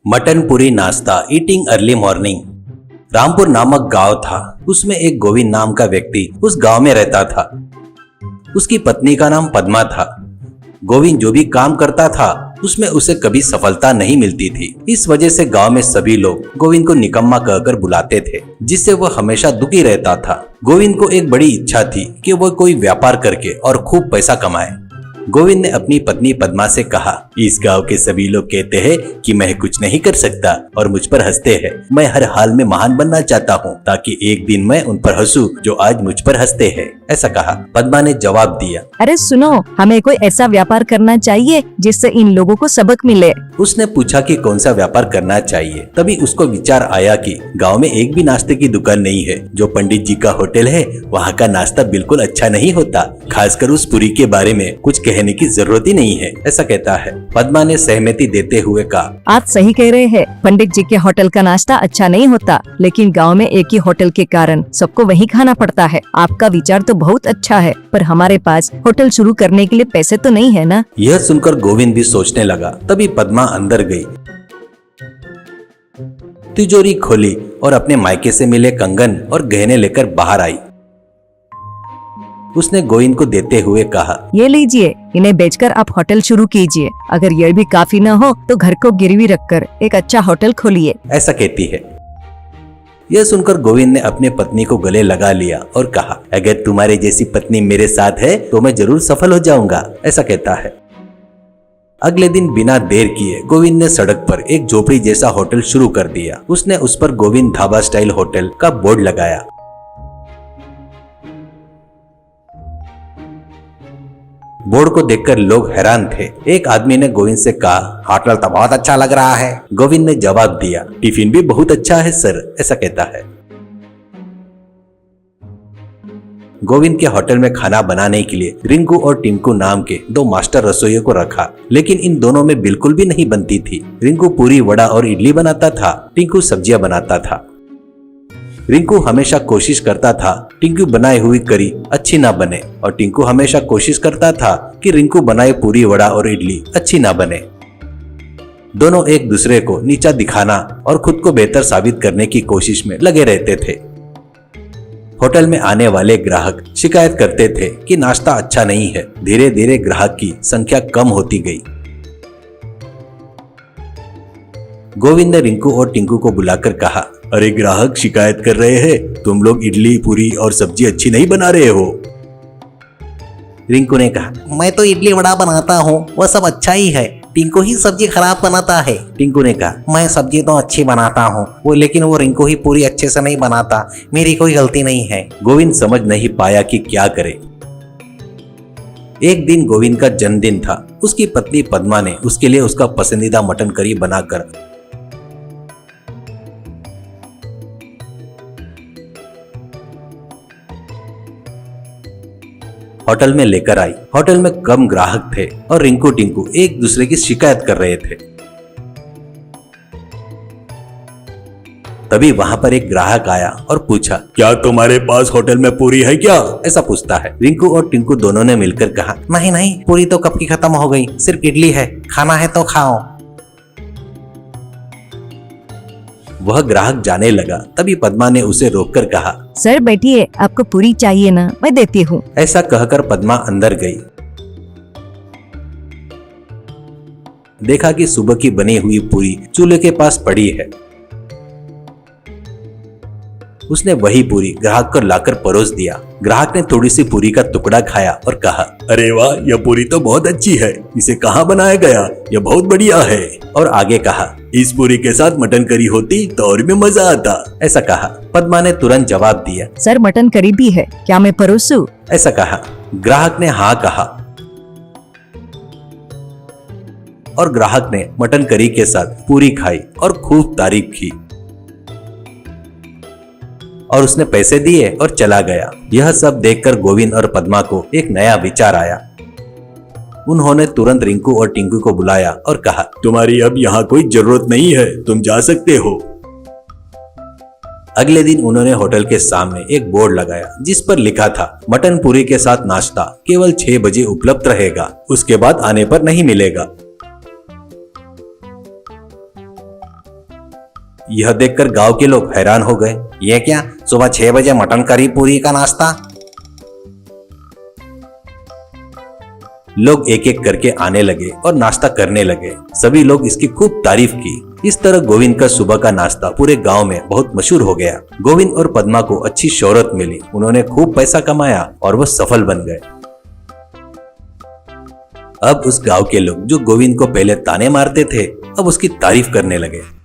Mutton पूरी नाश्ता eating early morning. Rampur नामक गांव था। उसमें एक गोविंद नाम का व्यक्ति उस गांव में रहता था। उसकी पत्नी का नाम पद्मा था। गोविंद जो भी काम करता था उसमें उसे कभी सफलता नहीं मिलती थी। इस वजह से गांव में सभी लोग गोविंद को निकम्मा कहकर बुलाते थे, जिससे वह हमेशा दुखी रहता था। गोविंद को एक बड़ी इच्छा थी कि वह कोई व्यापार करके और खूब पैसा कमाए। गोविंद ने अपनी पत्नी पद्मा से कहा, इस गांव के सभी लोग कहते हैं कि मैं कुछ नहीं कर सकता और मुझ पर हंसते हैं। मैं हर हाल में महान बनना चाहता हूँ ताकि एक दिन मैं उन पर हंसूं जो आज मुझ पर हंसते हैं। ऐसा कहा। पद्मा ने जवाब दिया, अरे सुनो, हमें कोई ऐसा व्यापार करना चाहिए जिससे इन लोगों को सबक मिले। उसने पूछा कि कौन सा व्यापार करना चाहिए। तभी उसको विचार आया कि गांव में एक भी नाश्ते की दुकान नहीं है। जो पंडित जी का होटल है वहाँ का नाश्ता बिल्कुल अच्छा नहीं होता, खासकर उस पूरी के बारे में कुछ कहने की जरूरत ही नहीं है। ऐसा कहता है। पद्मा ने सहमति देते हुए कहा, आप सही कह रहे हैं। पंडित जी के होटल का नाश्ता अच्छा नहीं होता, लेकिन गांव में एक ही होटल के कारण सबको वही खाना पड़ता है। आपका विचार तो बहुत अच्छा है, पर हमारे पास होटल शुरू करने के लिए पैसे तो नहीं है ना। यह सुनकर गोविंद भी सोचने लगा। तभी पद्मा अंदर गई, तिजोरी खोली और अपने मायके से मिले कंगन और गहने लेकर बाहर आई। उसने गोविंद को देते हुए कहा, ये लीजिए, इन्हें बेचकर आप होटल शुरू कीजिए। अगर ये भी काफी न हो तो घर को गिरवी रखकर एक अच्छा होटल खोलिए। ऐसा कहती है। यह सुनकर गोविंद ने अपने पत्नी को गले लगा लिया और कहा, अगर तुम्हारे जैसी पत्नी मेरे साथ है तो मैं जरूर सफल हो जाऊंगा। ऐसा कहता है। अगले दिन बिना देर किए गोविंद ने सड़क पर एक झोपड़ी जैसा होटल शुरू कर दिया। उसने उस पर गोविंद ढाबा स्टाइल होटल का बोर्ड लगाया। बोर्ड को देखकर लोग हैरान थे। एक आदमी ने गोविंद से कहा, होटल तो बहुत अच्छा लग रहा है। गोविंद ने जवाब दिया, टिफिन भी बहुत अच्छा है सर। ऐसा कहता है। गोविंद के होटल में खाना बनाने के लिए रिंकू और टिंकू नाम के दो मास्टर रसोइयों को रखा, लेकिन इन दोनों में बिल्कुल भी नहीं बनती थी। रिंकू पूरी, वड़ा और इडली बनाता था, टिंकू सब्जियां बनाता था। रिंकू हमेशा कोशिश करता था टिंकू बनाई हुई करी अच्छी ना बने, और टिंकू हमेशा कोशिश करता था कि रिंकू बनाए पूरी, वड़ा और इडली अच्छी ना बने। दोनों एक दूसरे को नीचा दिखाना और खुद को बेहतर साबित करने की कोशिश में लगे रहते थे। होटल में आने वाले ग्राहक शिकायत करते थे कि नाश्ता अच्छा नहीं है। धीरे धीरे ग्राहक की संख्या कम होती गई। गोविंद ने रिंकू और टिंकू को बुलाकर कहा, अरे ग्राहक शिकायत कर रहे हैं, तुम लोग इडली, पूरी और सब्जी अच्छी नहीं बना रहे हो। रिंकू ने कहा, मैं तो इडली वड़ा बनाता हूँ, वह सब अच्छा ही है। टिंकू ही सब्जी खराब बनाता है। टिंकू ने कहा, मैं सब्जी तो अच्छी बनाता हूँ, लेकिन वो रिंकू ही पूरी अच्छे से नहीं बनाता। मेरी कोई गलती नहीं है। गोविंद समझ नहीं पाया कि क्या करे। एक दिन गोविंद का जन्मदिन था। उसकी पत्नी पद्मा ने उसके लिए उसका पसंदीदा मटन करी बनाकर होटल में लेकर आई। होटल में कम ग्राहक थे और रिंकू टिंकू एक दूसरे की शिकायत कर रहे थे। तभी वहां पर एक ग्राहक आया और पूछा, क्या तुम्हारे पास होटल में पूरी है क्या? ऐसा पूछता है। रिंकू और टिंकू दोनों ने मिलकर कहा, नहीं नहीं, पूरी तो कब की खत्म हो गई, सिर्फ इडली है। खाना है तो खाओ। वह ग्राहक जाने लगा। तभी पद्मा ने उसे रोककर कहा, सर बैठिए, आपको पूरी चाहिए ना, मैं देती हूँ। ऐसा कहकर पद्मा अंदर गई। देखा कि सुबह की बनी हुई पूरी चूल्हे के पास पड़ी है। उसने वही पूरी ग्राहक को लाकर परोस दिया। ग्राहक ने थोड़ी सी पूरी का टुकड़ा खाया और कहा, अरे वाह, यह पूरी तो बहुत अच्छी है। इसे कहाँ बनाया गया? यह बहुत बढ़िया है। और आगे कहा, इस पूरी के साथ मटन करी होती तो और भी मजा आता। ऐसा कहा। पद्मा ने तुरंत जवाब दिया, सर मटन करी भी है, क्या मैं परोसूं? ऐसा कहा। ग्राहक ने हाँ कहा और ग्राहक ने मटन करी के साथ पूरी खाई और खूब तारीफ की और उसने पैसे दिए और चला गया। यह सब देखकर गोविंद और पद्मा को एक नया विचार आया। उन्होंने तुरंत रिंकू और टिंकू को बुलाया और कहा, तुम्हारी अब यहाँ कोई जरूरत नहीं है, तुम जा सकते हो। अगले दिन उन्होंने होटल के सामने एक बोर्ड लगाया जिस पर लिखा था, मटन पूरी के साथ नाश्ता केवल 6 बजे उपलब्ध रहेगा, उसके बाद आने पर नहीं मिलेगा। यह देखकर गांव के लोग हैरान हो गए। ये क्या, सुबह 6 बजे मटन करी पूरी का नाश्ता? लोग एक एक करके आने लगे और नाश्ता करने लगे। सभी लोग इसकी खूब तारीफ की। इस तरह गोविंद का सुबह का नाश्ता पूरे गांव में बहुत मशहूर हो गया। गोविंद और पद्मा को अच्छी शोहरत मिली, उन्होंने खूब पैसा कमाया और वो सफल बन गए। अब उस गांव के लोग जो गोविंद को पहले ताने मारते थे, अब उसकी तारीफ करने लगे।